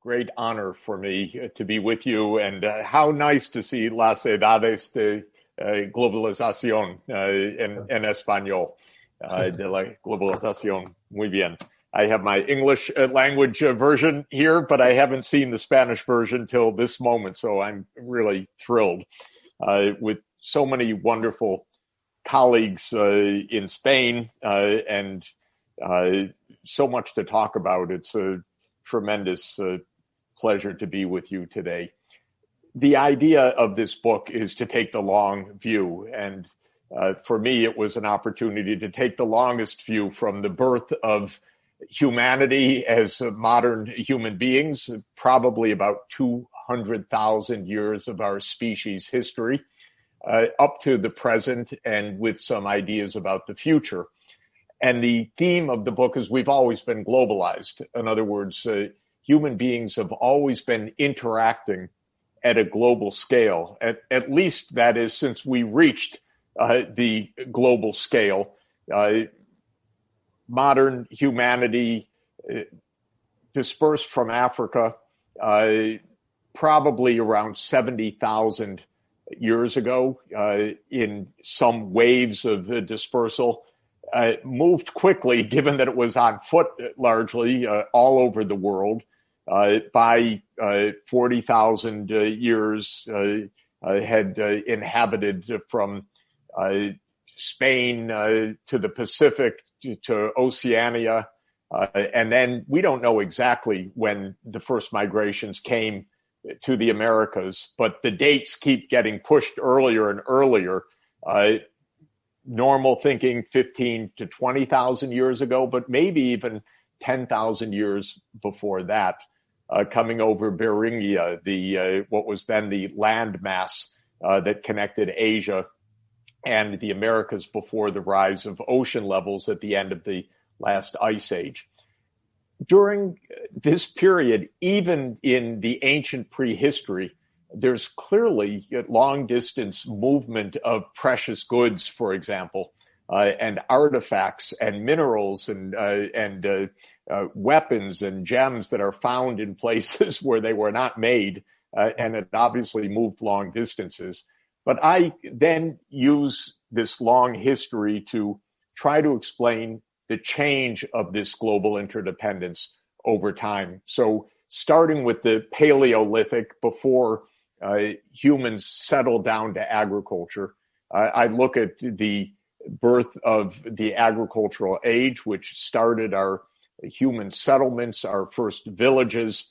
great honor for me to be with you, and how nice to see las edades de globalización en español, de la globalización. Muy bien. I have my English language version here, but I haven't seen the Spanish version till this moment, so I'm really thrilled with so many wonderful colleagues in Spain and so much to talk about. It's a tremendous pleasure to be with you today. The idea of this book is to take the long view, and for me, it was an opportunity to take the longest view from the birth of humanity as modern human beings, probably about 200,000 years of our species' history, up to the present, and with some ideas about the future. And the theme of the book is we've always been globalized. In other words, human beings have always been interacting at a global scale, at least that is since we reached the global scale. Modern humanity dispersed from Africa probably around 70,000 years ago in some waves of dispersal, moved quickly, given that it was on foot largely all over the world. By 40,000 years, had inhabited from Spain to the Pacific to Oceania. And then we don't know exactly when the first migrations came to the Americas, but the dates keep getting pushed earlier and earlier. Normal thinking 15 to 20,000 years ago, but maybe even 10,000 years before that, coming over Beringia, what was then the landmass that connected Asia and the Americas before the rise of ocean levels at the end of the last ice age. During this period, even in the ancient prehistory, there's clearly a long-distance movement of precious goods, for example, and artifacts and minerals and weapons and gems that are found in places where they were not made, and it obviously moved long distances. But I then use this long history to try to explain the change of this global interdependence over time. So starting with the Paleolithic, before humans settled down to agriculture, I look at the birth of the agricultural age, which started our human settlements, our first villages,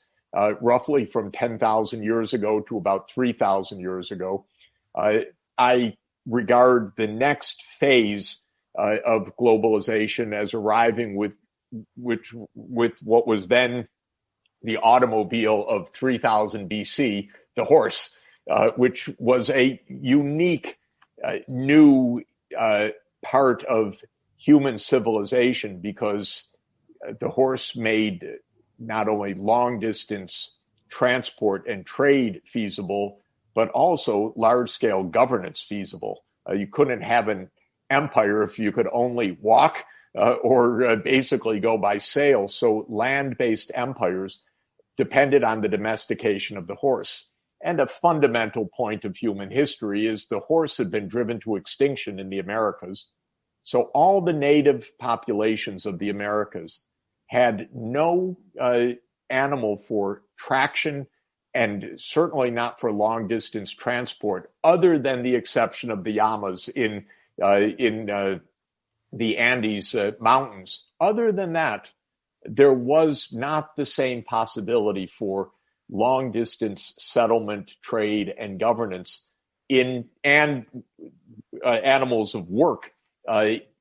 roughly from 10,000 years ago to about 3,000 years ago. I regard the next phase of globalization as arriving with what was then the automobile of 3000 BC, the horse, which was a unique new part of human civilization, because the horse made not only long distance transport and trade feasible, but also large-scale governance feasible. You couldn't have an empire if you could only walk or basically go by sail. So land-based empires depended on the domestication of the horse. And a fundamental point of human history is the horse had been driven to extinction in the Americas. So all the native populations of the Americas had no animal for traction, and certainly not for long distance transport, other than the exception of the llamas in the Andes mountains. Other than that, there was not the same possibility for long distance settlement, trade, and governance and animals of work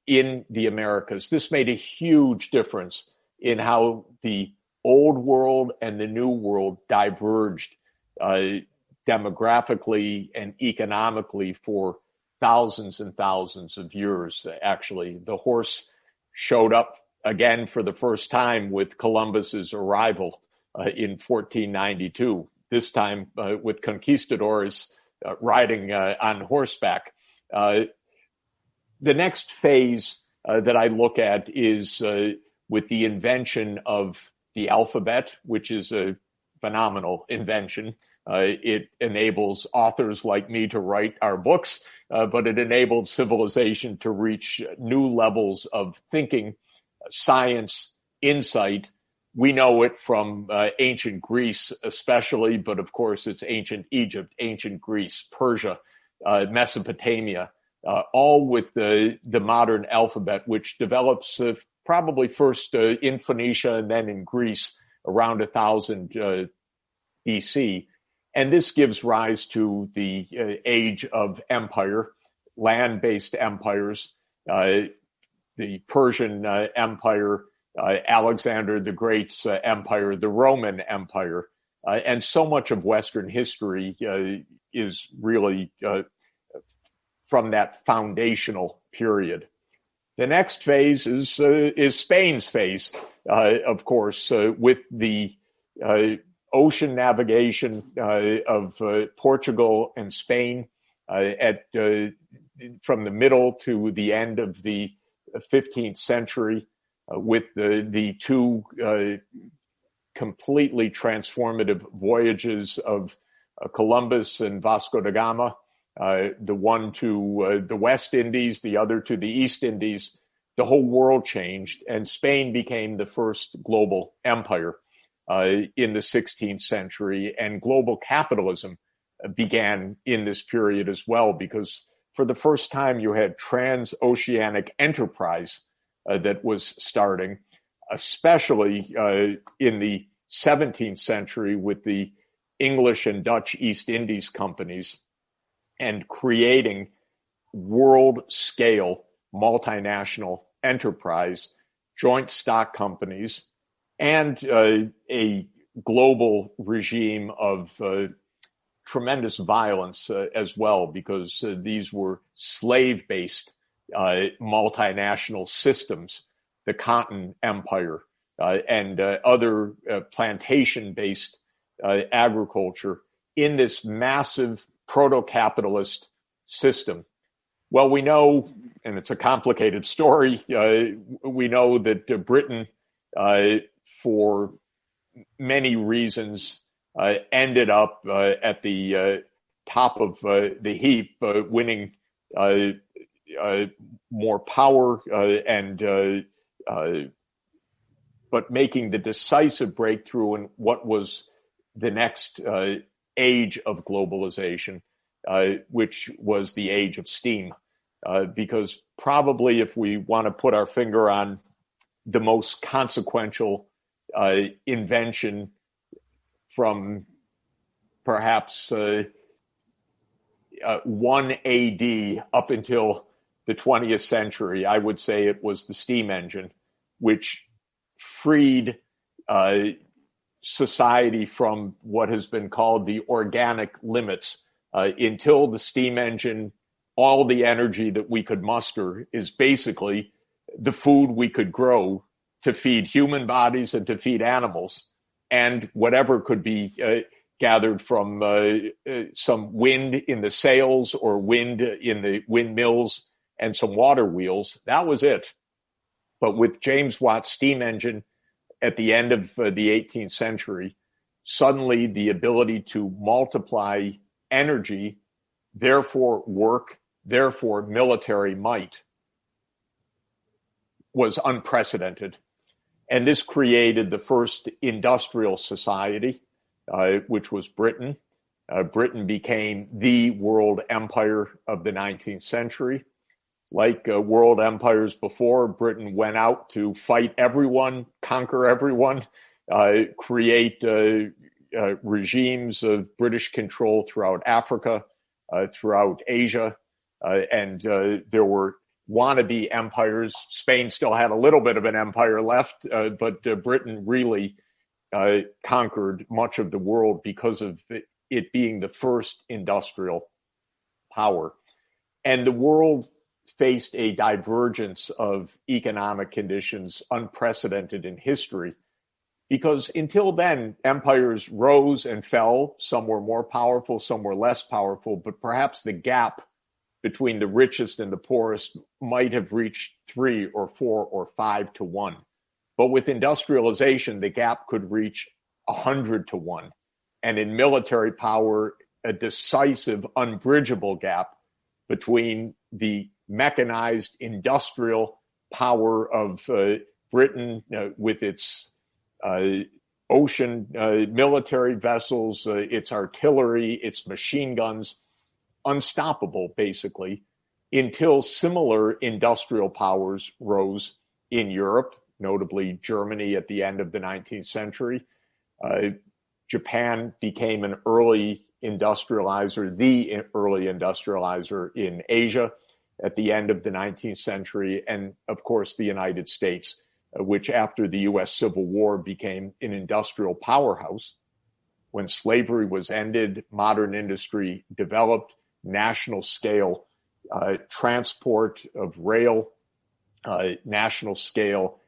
in the Americas. This made a huge difference in how the old world and the new world diverged demographically and economically for thousands and thousands of years. Actually, the horse showed up again for the first time with Columbus's arrival in 1492, this time with conquistadors riding on horseback. The next phase that I look at is with the invention of the alphabet, which is a phenomenal invention. It enables authors like me to write our books, but it enabled civilization to reach new levels of thinking, science, insight. We know it from ancient Greece especially, but of course it's ancient Egypt, ancient Greece, Persia, Mesopotamia, all with the modern alphabet, which develops probably first in Phoenicia and then in Greece around 1000 BC. And this gives rise to the age of empire, land-based empires, the Persian Empire, Alexander the Great's empire, the Roman Empire. And so much of Western history is really from that foundational period. The next phase is Spain's phase, of course, with the ocean navigation of Portugal and Spain from the middle to the end of the 15th century, with the two completely transformative voyages of Columbus and Vasco da Gama, the one to the West Indies, the other to the East Indies. The whole world changed, and Spain became the first global empire in the 16th century, and global capitalism began in this period as well, because for the first time you had transoceanic enterprise that was starting, especially in the 17th century with the English and Dutch East Indies companies, and creating world-scale multinational enterprise, joint stock companies, and a global regime of tremendous violence as well, because these were slave-based multinational systems, the Cotton Empire and other plantation-based agriculture in this massive proto-capitalist system. Well, we know, and it's a complicated story, we know that Britain, for many reasons, ended up at the top of the heap, winning more power but making the decisive breakthrough in what was the next age of globalization, which was the age of steam. Because probably if we want to put our finger on the most consequential invention from perhaps 1 AD up until the 20th century, I would say it was the steam engine, which freed society from what has been called the organic limits. Until the steam engine, all the energy that we could muster is basically the food we could grow to feed human bodies and to feed animals, and whatever could be gathered from some wind in the sails or wind in the windmills and some water wheels. That was it. But with James Watt's steam engine at the end of the 18th century, suddenly the ability to multiply energy, therefore work, therefore military might, was unprecedented. And this created the first industrial society, which was Britain. Britain became the world empire of the 19th century. Like world empires before, Britain went out to fight everyone, conquer everyone, create regimes of British control throughout Africa, throughout Asia, and there were wannabe empires. Spain still had a little bit of an empire left, but Britain really conquered much of the world because of it being the first industrial power. And the world faced a divergence of economic conditions unprecedented in history, because until then, empires rose and fell. Some were more powerful, some were less powerful, but perhaps the gap between the richest and the poorest might have reached 3 or 4 or 5 to 1. But with industrialization, the gap could reach 100 to 1. And in military power, a decisive, unbridgeable gap between the mechanized industrial power of Britain with its ocean military vessels, its artillery, its machine guns, unstoppable, basically, until similar industrial powers rose in Europe, notably Germany at the end of the 19th century. Japan became an early industrializer, the early industrializer in Asia at the end of the 19th century. And of course, the United States, which after the U.S. Civil War became an industrial powerhouse. When slavery was ended, modern industry developed, national scale transport of rail, national scale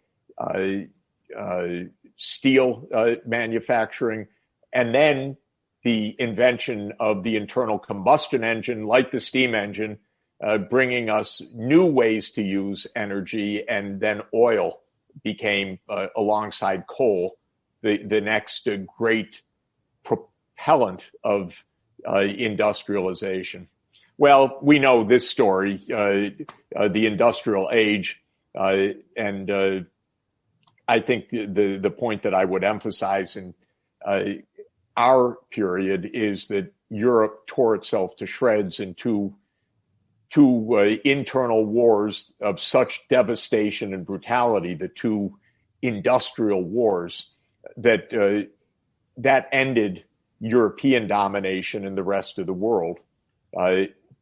steel manufacturing, and then the invention of the internal combustion engine, like the steam engine, bringing us new ways to use energy, and then oil became, alongside coal, the next great propellant of industrialization. Well, we know this story, the industrial age, and I think the point that I would emphasize in our period is that Europe tore itself to shreds in two internal wars of such devastation and brutality, the two industrial wars, that ended European domination in the rest of the world,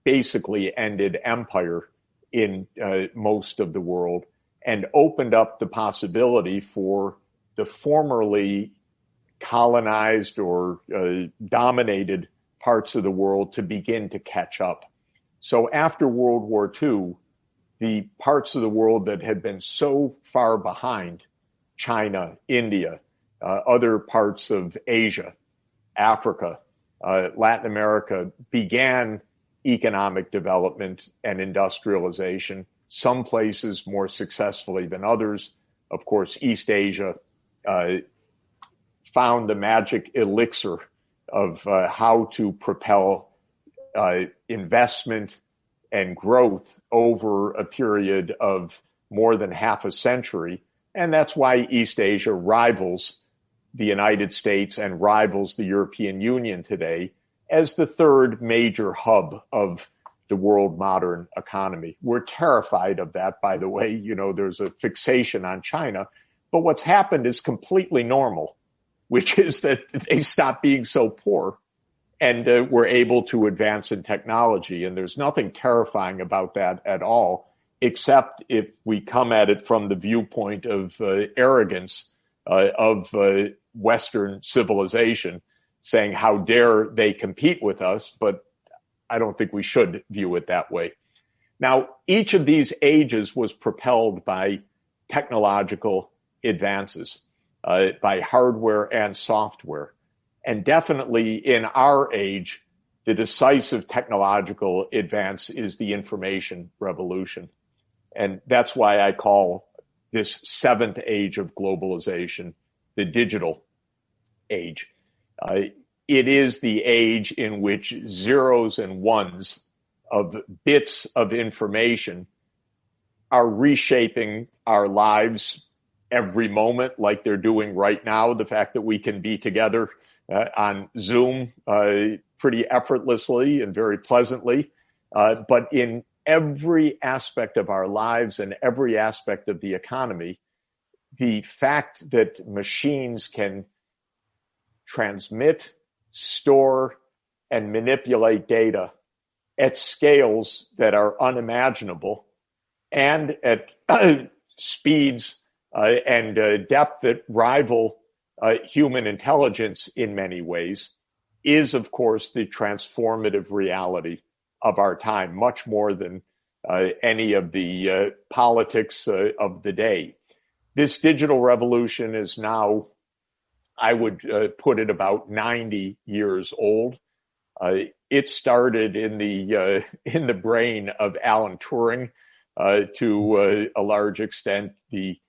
basically ended empire in most of the world, and opened up the possibility for the formerly colonized or dominated parts of the world to begin to catch up. So after World War II, the parts of the world that had been so far behind, China, India, other parts of Asia, Africa, Latin America, began economic development and industrialization, some places more successfully than others. Of course, East Asia found the magic elixir of how to propel investment and growth over a period of more than half a century. And that's why East Asia rivals the United States and rivals the European Union today as the third major hub of the world modern economy. We're terrified of that, by the way. You know, there's a fixation on China. But what's happened is completely normal, which is that they stopped being so poor and were able to advance in technology. And there's nothing terrifying about that at all, except if we come at it from the viewpoint of arrogance of Western civilization, saying how dare they compete with us, but I don't think we should view it that way. Now, each of these ages was propelled by technological advances, by hardware and software. And definitely in our age, the decisive technological advance is the information revolution. And that's why I call this seventh age of globalization the digital age. It is the age in which zeros and ones of bits of information are reshaping our lives every moment, like they're doing right now. The fact that we can be together on Zoom pretty effortlessly and very pleasantly, but in every aspect of our lives and every aspect of the economy, the fact that machines can transmit, store, and manipulate data at scales that are unimaginable and at speeds and depth that rival human intelligence in many ways is, of course, the transformative reality of our time, much more than any of the politics of the day. This digital revolution is now, I would put it, about 90 years old. It started in the brain of Alan Turing, to a large extent, the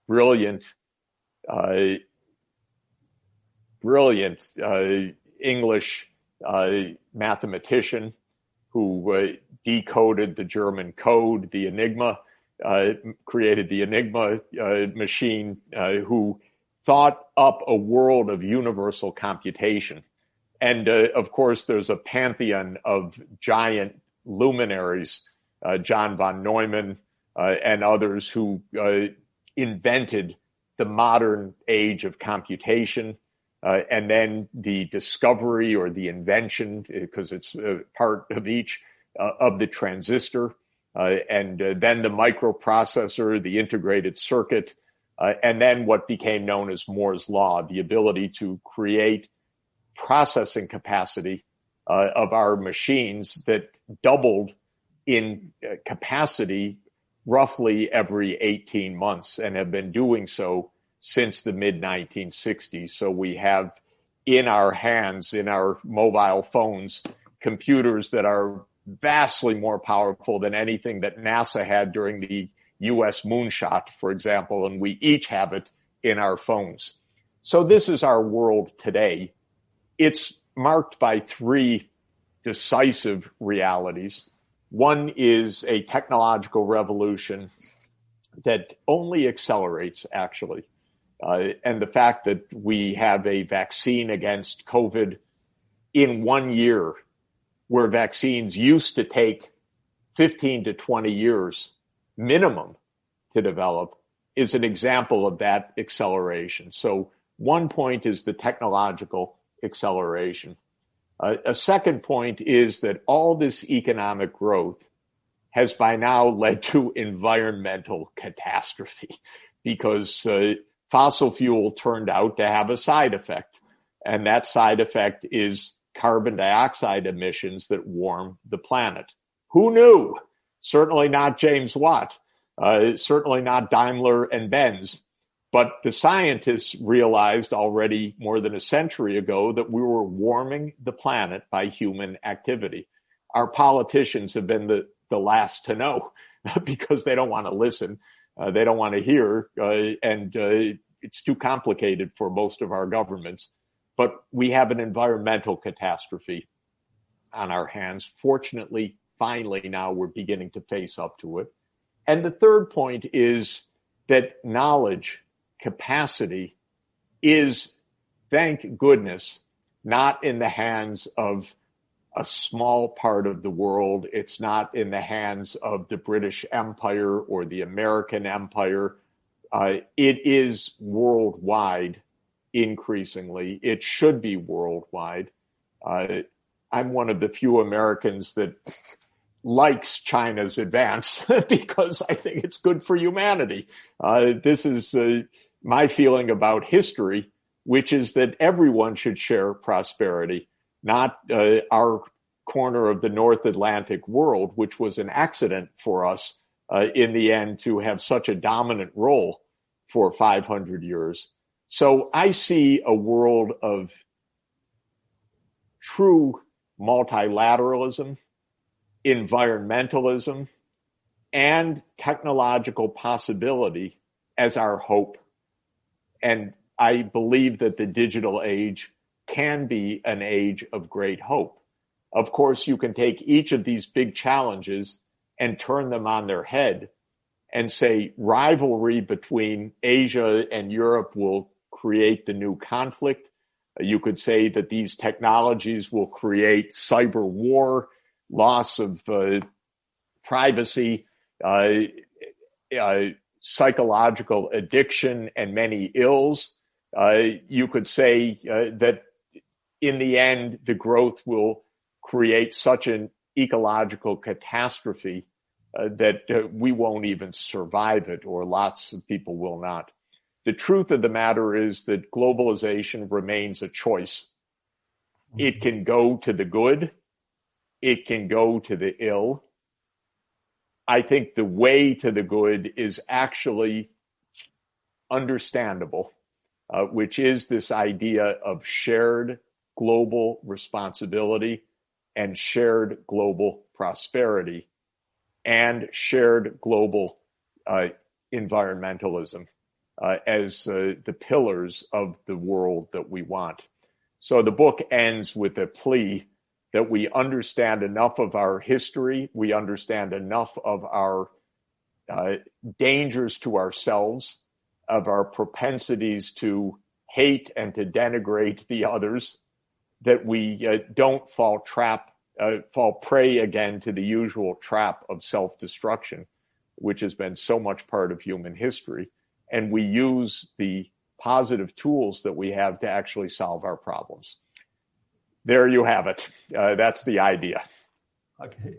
brilliant brilliant English mathematician who decoded the German code, the Enigma, created the Enigma machine, who thought up a world of universal computation. And of course, there's a pantheon of giant luminaries, John von Neumann and others who invented the modern age of computation, and then the discovery or the invention, because it's part of each, of the transistor, and then the microprocessor, the integrated circuit, and then what became known as Moore's Law, the ability to create processing capacity of our machines that doubled in capacity roughly every 18 months and have been doing so since the mid-1960s. So we have in our hands, in our mobile phones, computers that are vastly more powerful than anything that NASA had during the U.S. moonshot, for example, and we each have it in our phones. So this is our world today. It's marked by three decisive realities. One is a technological revolution that only accelerates, actually. And the fact that we have a vaccine against COVID in 1 year, where vaccines used to take 15 to 20 years minimum to develop, is an example of that acceleration. So one point is the technological acceleration. A second point is that all this economic growth has by now led to environmental catastrophe because fossil fuel turned out to have a side effect. And that side effect is carbon dioxide emissions that warm the planet. Who knew? Certainly not James Watt, certainly not Daimler and Benz. But the scientists realized already more than a century ago that we were warming the planet by human activity. Our politicians have been the last to know because they don't want to listen. They don't want to hear. And it's too complicated for most of our governments. But we have an environmental catastrophe on our hands. Fortunately, finally, now we're beginning to face up to it. And the third point is that knowledge, capacity is, thank goodness, not in the hands of a small part of the world. It's not in the hands of the British Empire or the American Empire. It is worldwide increasingly. It should be worldwide. I'm one of the few Americans that likes China's advance because I think it's good for humanity. This is my feeling about history, which is that everyone should share prosperity, not our corner of the North Atlantic world, which was an accident for us in the end to have such a dominant role for 500 years. So I see a world of true multilateralism, environmentalism, and technological possibility as our hope. And I believe that the digital age can be an age of great hope. Of course, you can take each of these big challenges and turn them on their head and say rivalry between Asia and Europe will create the new conflict. You could say that these technologies will create cyber war, loss of privacy, psychological addiction, and many ills. You could say that in the end, the growth will create such an ecological catastrophe that we won't even survive it, or lots of people will not. The truth of the matter is that globalization remains a choice. It can go to the good. It can go to the ill. I think the way to the good is actually understandable, which is this idea of shared global responsibility and shared global prosperity and shared global environmentalism as the pillars of the world that we want. So the book ends with a plea that we understand enough of our history, we understand enough of our dangers to ourselves, of our propensities to hate and to denigrate the others, that we don't fall prey again to the usual trap of self-destruction, which has been so much part of human history. And we use the positive tools that we have to actually solve our problems. There you have it. That's the idea. Okay.